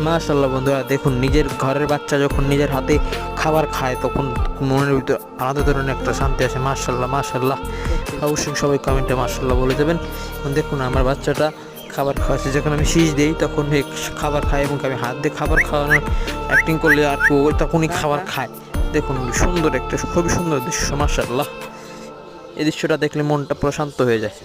মাশাআল্লাহ বন্ধুরা, দেখুন নিজের ঘরের বাচ্চা যখন নিজের হাতে খাবার খায় তখন মনের ভিতরে আলাদা ধরনের একটা শান্তি আসে। মাশাআল্লাহ মাশাআল্লাহ, অবশ্যই সবাই কমেন্টে মাশাআল্লাহ বলে দেবেন। এখন দেখুন আমার বাচ্চাটা খাবার খাওয়াচ্ছে, যখন আমি শীষ দিই তখন খাবার খায় এবং আমি হাত দিয়ে খাবার খাওয়ানোর অ্যাক্টিং করলে আর কি ওই তখনই খাবার খায়। দেখুন সুন্দর একটা, খুবই সুন্দর দৃশ্য মাশাআল্লাহ। এই দৃশ্যটা দেখলে মনটা প্রশান্ত হয়ে যায়।